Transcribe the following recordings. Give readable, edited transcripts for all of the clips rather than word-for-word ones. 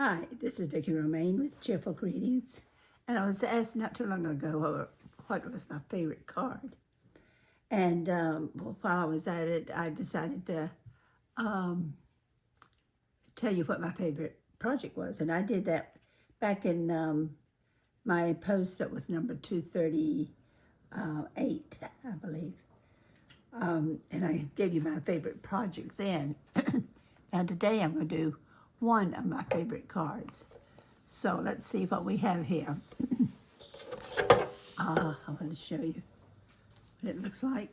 Hi, this is Vicki Romaine with Cheerful Greetings, and I was asked not too long ago what was my favorite card. And while I was at it, I decided to tell you what my favorite project was, and I did that back in my post that was number 238, I believe. And I gave you my favorite project then. And today I'm going to do one of my favorite cards. So let's see what we have here. I'm going to show you what it looks like.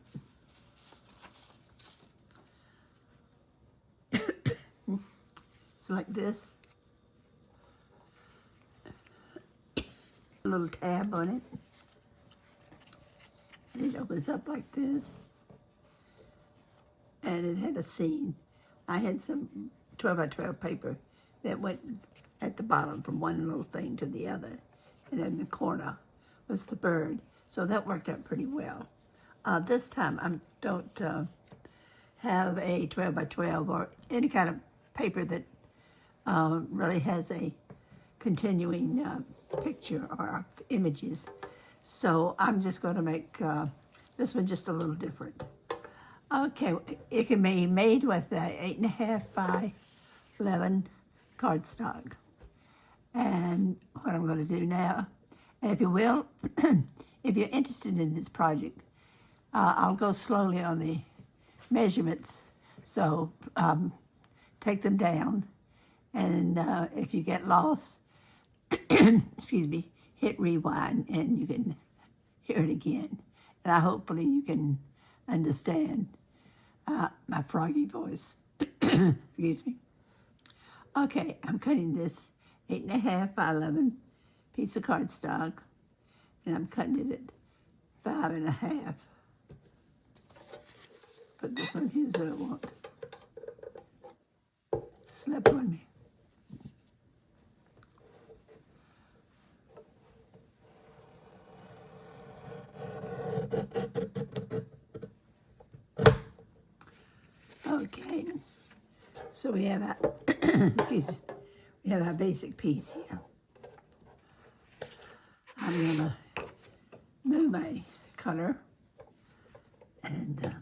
It's like this. A little tab on it. And it opens up like this. And it had a scene. I had some 12 by 12 paper that went at the bottom from one little thing to the other. And in the corner was the bird. So that worked out pretty well. This time I don't have a 12 by 12 or any kind of paper that really has a continuing picture or images. So I'm just going to make this one just a little different. Okay, it can be made with 8.5 by 11 cardstock. And what I'm going to do now, and if you will, if you're interested in this project, I'll go slowly on the measurements. So take them down, and if you get lost, excuse me, hit rewind and you can hear it again. And hopefully you can understand my froggy voice. Excuse me. Okay, I'm cutting this 8.5 by 11 piece of cardstock, and I'm cutting it at 5.5. Put this on here so it won't slip on me. Okay, so we have our, excuse me, we have our basic piece here. I'm gonna move my color and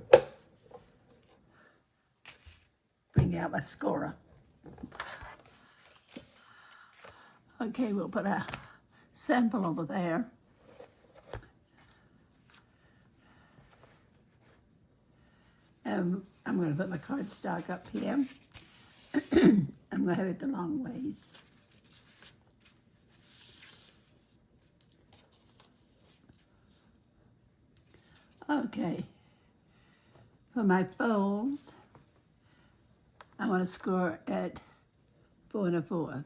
bring out my scorer. Okay, we'll put a sample over there. I'm going to put my cardstock up here. I'm going to have it the long ways. Okay. For my folds, I want to score at 4 1/4.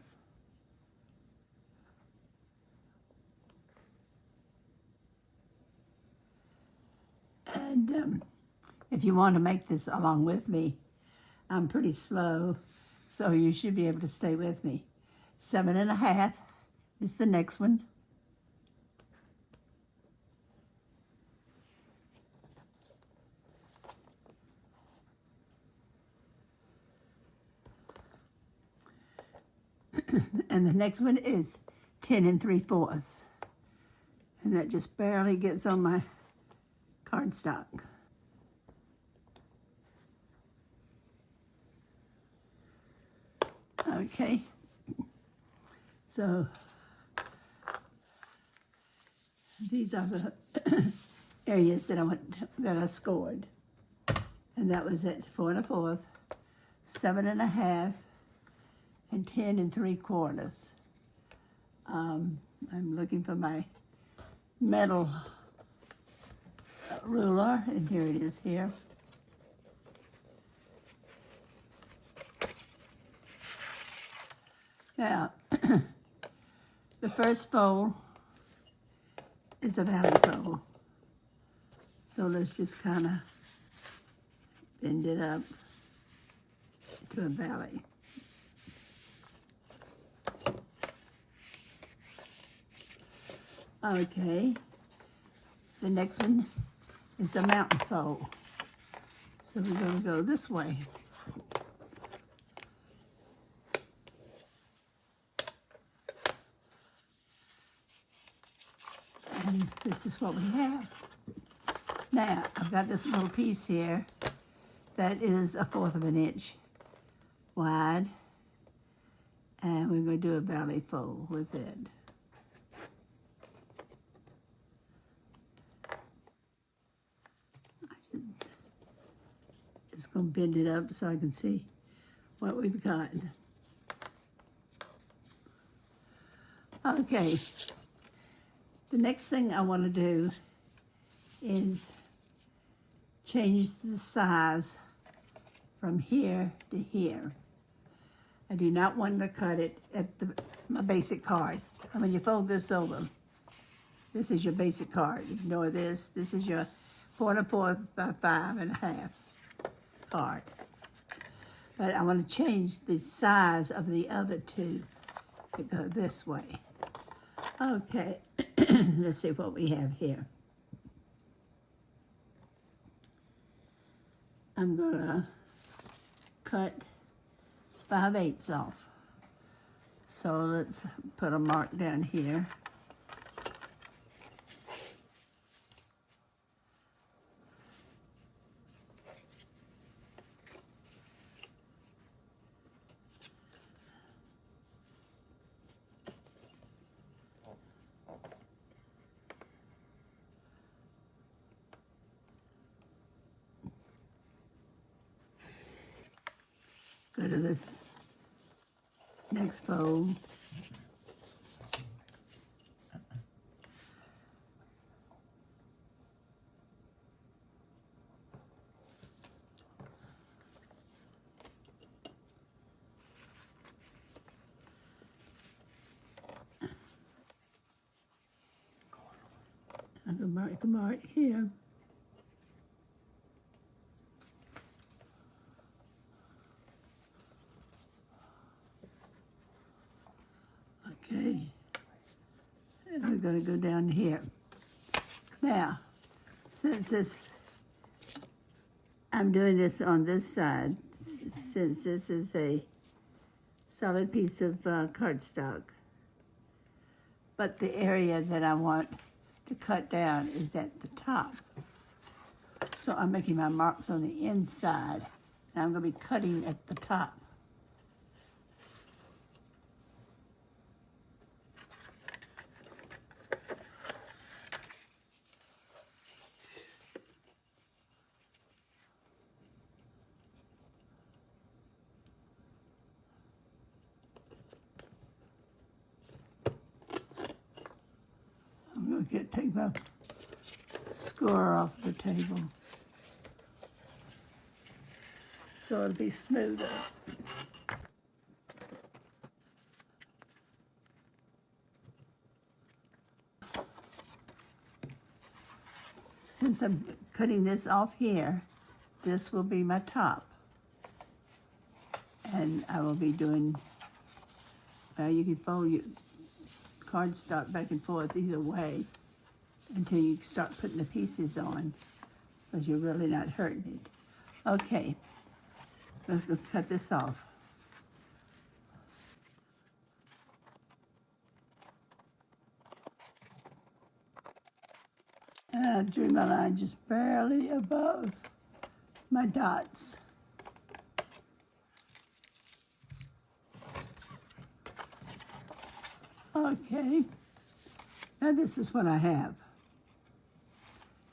And if you want to make this along with me, I'm pretty slow, so you should be able to stay with me. 7.5 is the next one. And the next one is 10 3/4. And that just barely gets on my cardstock. Okay, so these are the areas that I scored, and that was at 4 1/4, 7.5, and 10 3/4. I'm looking for my metal ruler, and here it is here. Now, the first fold is a valley fold. So let's just kind of bend it up to a valley. Okay, the next one is a mountain fold. So we're going to go this way. this is what we have. Now, I've got this little piece here that is 1/4 of an inch wide, and we're going to do a belly fold with it. Just going to bend it up so I can see what we've got. Okay, the next thing I want to do is change the size from here to here. I do not want to cut it at my basic card. And when you fold this over, this is your basic card. Ignore this. This is your 4 1/4 by 5 1/2 card. But I want to change the size of the other two to go this way. Okay, let's see what we have here. I'm gonna cut 5/8 off. So let's put a mark down here. Go to this next fold. I can mark a mark here. Okay, and we're going to go down here. Now, since I'm doing this on this side, since this is a solid piece of cardstock, but the area that I want to cut down is at the top. So I'm making my marks on the inside, and I'm going to be cutting at the top. I'm going to take my score off the table so it'll be smoother. Since I'm cutting this off here, this will be my top. And I will be doing, you can fold your cardstock back and forth either way until you start putting the pieces on, because you're really not hurting it. Okay, let's go cut this off. And I drew my line just barely above my dots. Okay, now this is what I have.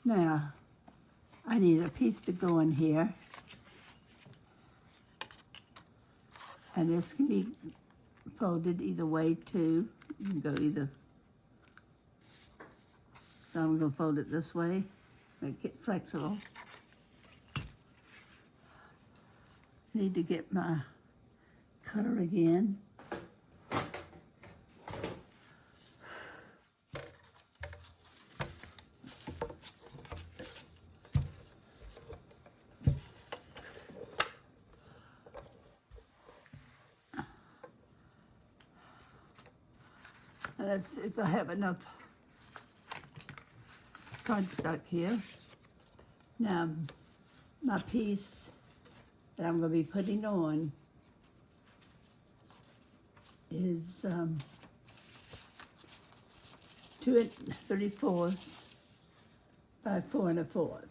Now, I need a piece to go in here. And this can be folded either way too. You can go either. So I'm going to fold it this way, make it flexible. Need to get my cutter again. Let's see if I have enough cardstock here. Now, my piece that I'm going to be putting on is 2 3/4 by 4 1/4.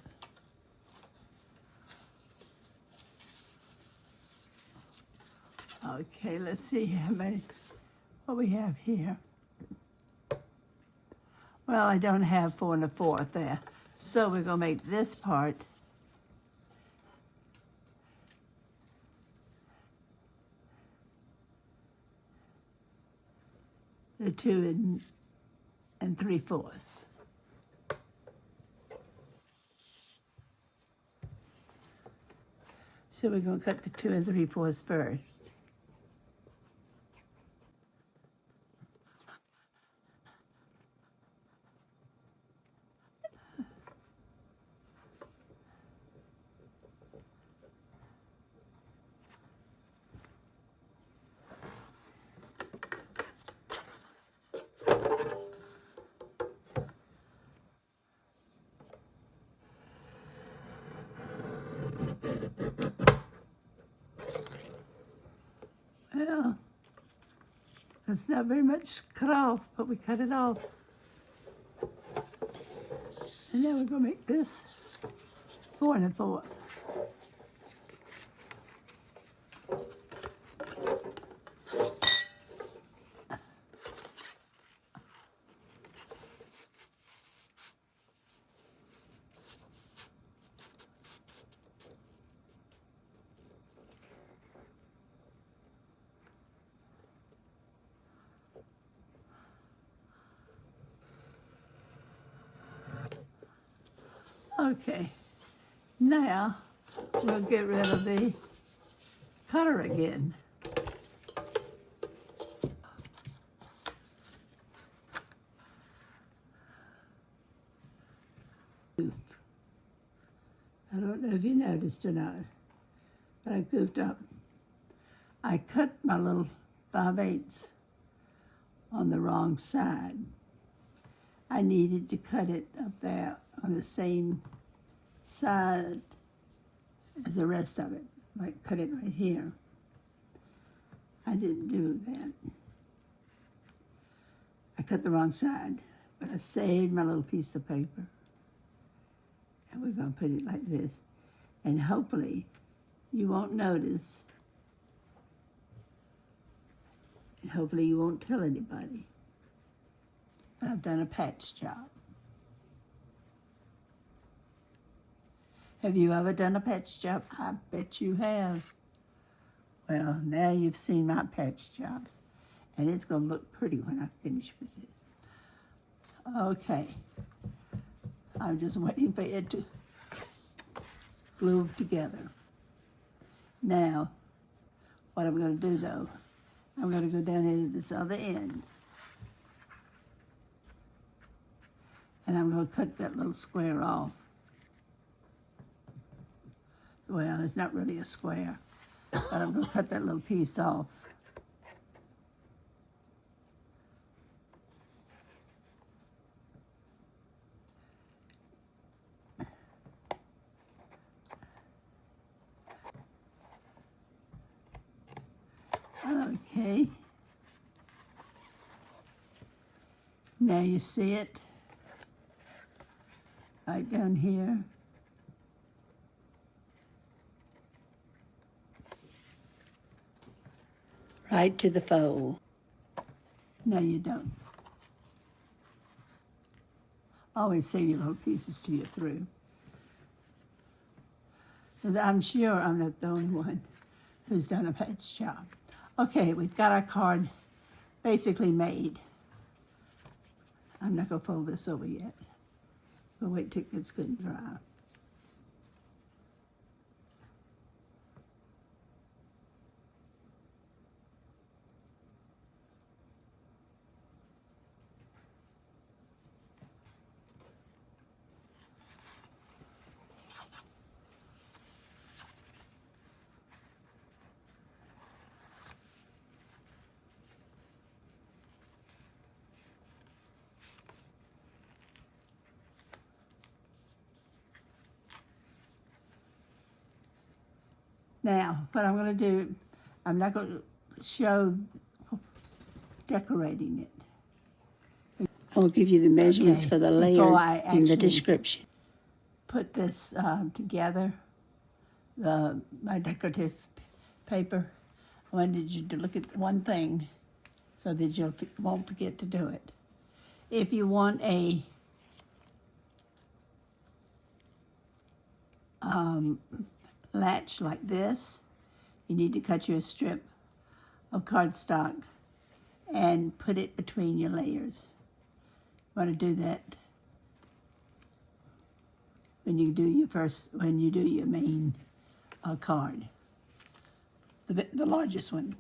Okay, let's see how many, what we have here. Well, I don't have 4 1/4 there. So we're gonna make this part the 2 3/4. So we're gonna cut the 2 3/4 first. Well, it's not very much cut off, but we cut it off. And then we're gonna make this 4 1/4. Okay, now we'll get rid of the cutter again. I don't know if you noticed or not, but I goofed up. I cut my little 5/8 on the wrong side. I needed to cut it up there on the same side as the rest of it, like cut it right here. I didn't do that. I cut the wrong side, but I saved my little piece of paper. And we're going to put it like this. And hopefully you won't notice. And hopefully you won't tell anybody. But I've done a patch job. Have you ever done a patch job? I bet you have. Well, now you've seen my patch job. And it's going to look pretty when I finish with it. Okay. I'm just waiting for it to glue together. Now, what I'm going to do though, I'm going to go down into this other end. And I'm going to cut that little square off. Well, it's not really a square, but I'm going to cut that little piece off. Okay. Now you see it right down here. Right to the fold. No, you don't. Always save your little pieces till you're through. Because I'm sure I'm not the only one who's done a patch job. Okay, we've got our card basically made. I'm not going to fold this over yet. We'll wait till it gets good and dry. Now, what I'm going to do, I'm not going to show decorating it. I will give you the measurements for the layers in the description. put this together, my decorative paper, I wanted you to look at one thing so that you won't forget to do it. If you want a latch like this, you need to cut you a strip of cardstock and put it between your layers. You want to do that when you do your main card, the largest one.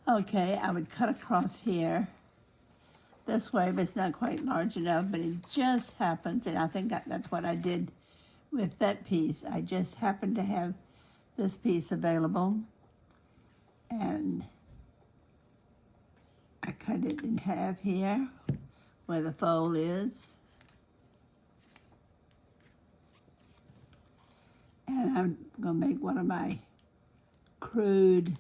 Okay, I would cut across here this way, but it's not quite large enough, but it just happens, and I think that's what I did with that piece. I just happened to have this piece available, and I cut it in half here where the fold is. And I'm going to make one of my crude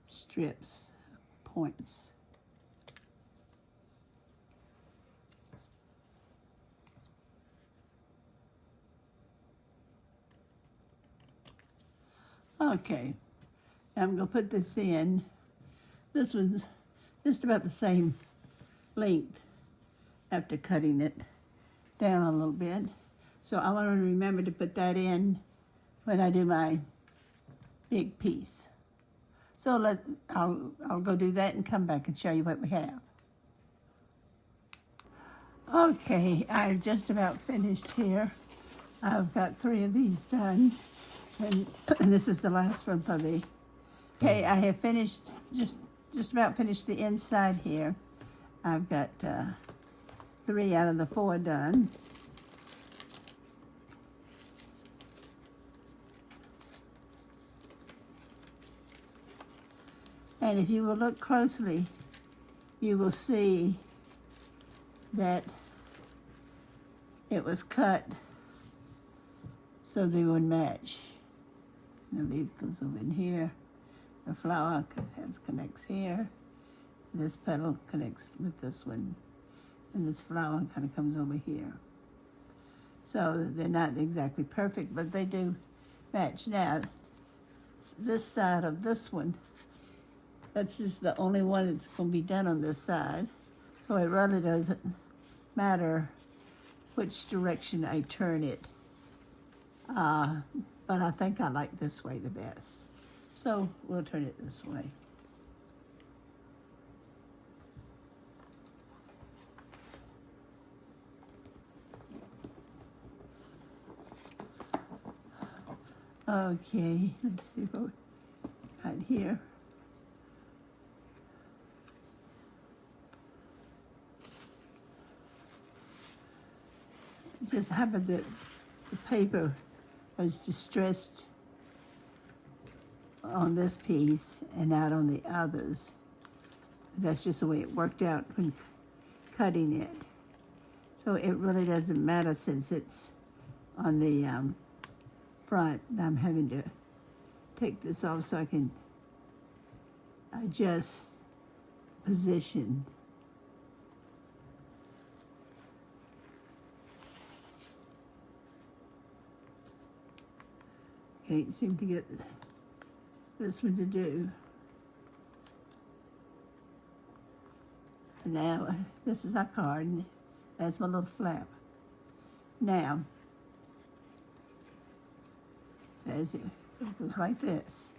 strips, points. Okay, I'm going to put this in. This was just about the same length after cutting it down a little bit. So I want to remember to put that in when I do my big piece. So I'll go do that and come back and show you what we have. Okay, I've just about finished here. I've got 3 of these done, and this is the last one for the. Okay, I have finished just about finished the inside here. I've got 3 out of the 4 done. And if you will look closely, you will see that it was cut so they would match. The leaf goes over in here. The flower connects here. This petal connects with this one. And this flower kind of comes over here. So they're not exactly perfect, but they do match. Now, this side of this one, that's just the only one that's going to be done on this side. So it really doesn't matter which direction I turn it. But I think I like this way the best. So we'll turn it this way. Okay, let's see what we got here. It just happened that the paper was distressed on this piece and not on the others. That's just the way it worked out when cutting it. So it really doesn't matter since it's on the front. I'm having to take this off so I can adjust position. Can't seem to get this one to do. And now, this is our card, and that's my little flap. Now, as it goes like this.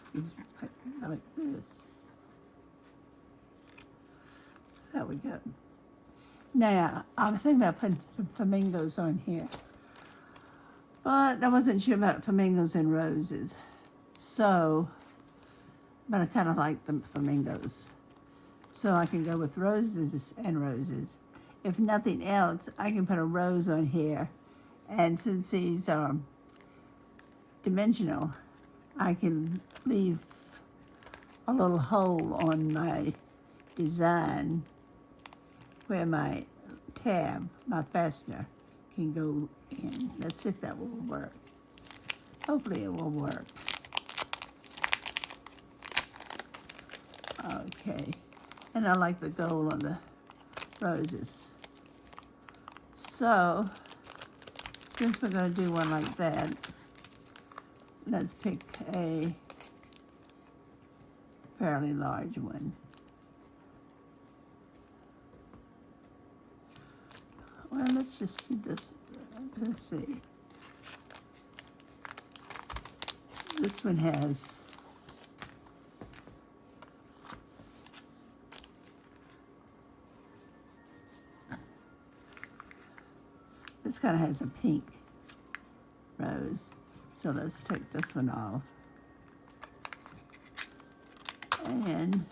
Excuse me, like this. There we go. Now, I was thinking about putting some flamingos on here, but I wasn't sure about flamingos and roses. So, but I kind of like the flamingos. So I can go with roses and roses. If nothing else, I can put a rose on here. And since these are dimensional, I can leave a little hole on my design where my tab, my fastener, can go in. Let's see if that will work. Hopefully it will work. Okay, and I like the gold on the roses. So, since we're going to do one like that, let's pick a fairly large one. Well, let's just do this. Let's see. This one has this kind of has a pink rose. So let's take this one off. And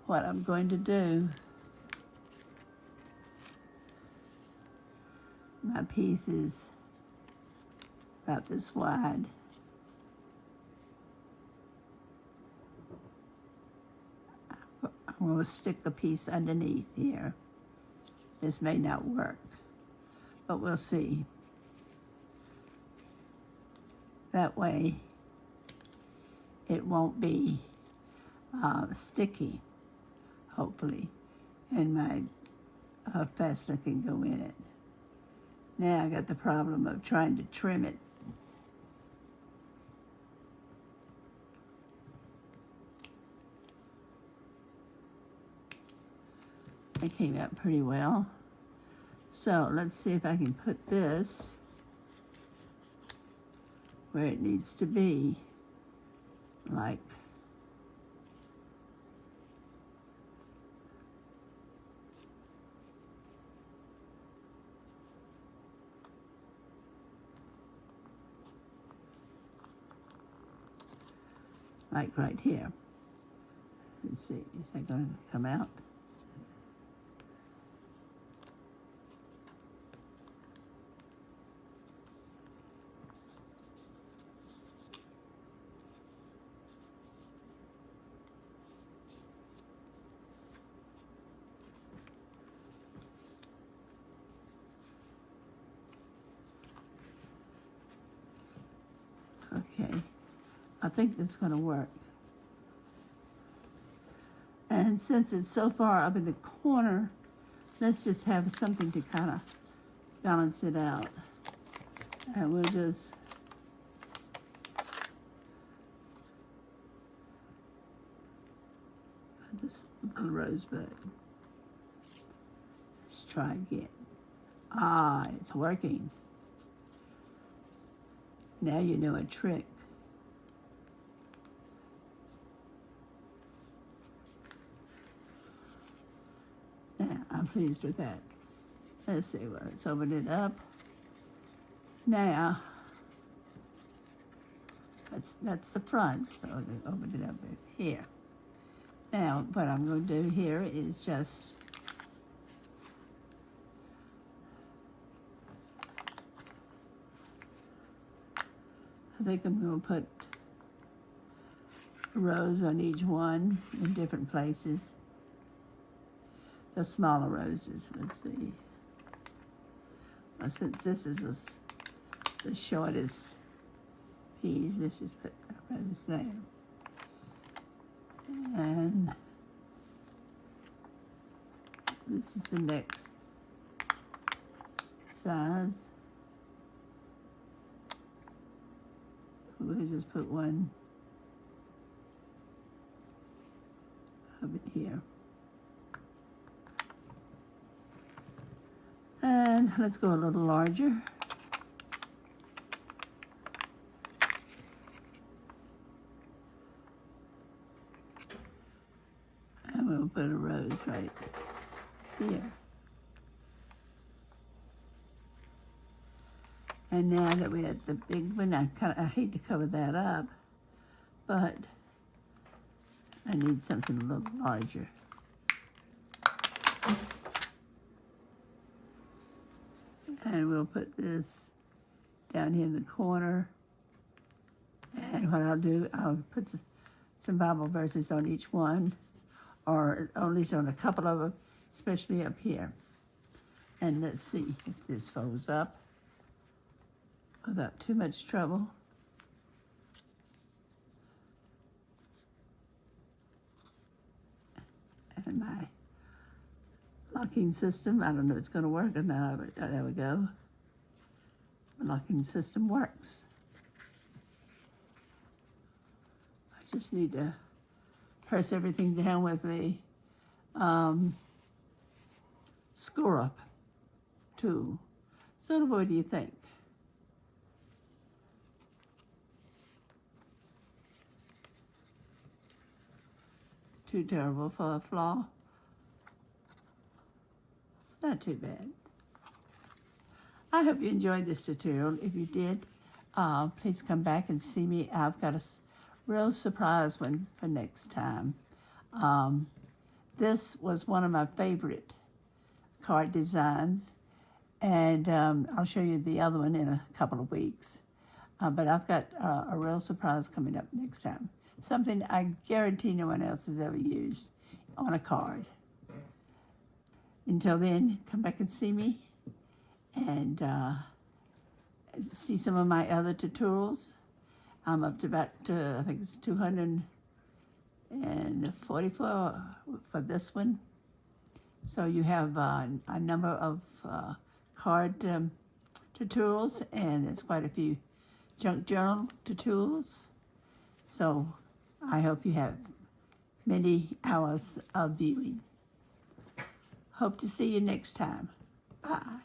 what I'm going to do, my piece is about this wide. I'm going to stick a piece underneath here. This may not work, but we'll see. That way it won't be sticky, hopefully, and my fastener can go in it. Now I got the problem of trying to trim it. It came out pretty well. So let's see if I can put this where it needs to be, like right here. Let's see, is that going to come out? Okay, I think that's going to work. And since it's so far up in the corner, let's just have something to kind of balance it out. And we'll just put this little rosebud. Let's try again. Ah, it's working. Now you know a trick. Now, I'm pleased with that. Let's see, well, let's open it up. Now, that's the front, so I'll open it up here. Now, what I'm going to do here is just I think I'm going to put a rose on each one in different places. The smaller roses, let's see. Well, since this is the shortest piece, let's just put a rose there. And this is the next size. So we'll just put one up here. And let's go a little larger. And we'll put a rose right here. And now that we have the big one, I hate to cover that up, but I need something a little larger. And we'll put this down here in the corner. And what I'll do, I'll put some Bible verses on each one, or at least on a couple of them, especially up here. And let's see if this folds up without too much trouble. in my locking system. I don't know if it's going to work or not, but there we go. The locking system works. I just need to press everything down with the screw up tool. So what do you think? Too terrible for a flaw? It's not too bad. I hope you enjoyed this tutorial. If you did, please come back and see me. I've got a real surprise one for next time. This was one of my favorite card designs, and I'll show you the other one in a couple of weeks. But I've got a real surprise coming up next time. Something I guarantee no one else has ever used on a card. Until then, come back and see me and see some of my other tutorials. I'm up to about, I think it's 244 for this one. So you have a number of card tutorials, and there's quite a few junk journal tutorials. So I hope you have many hours of viewing. Hope to see you next time. Bye.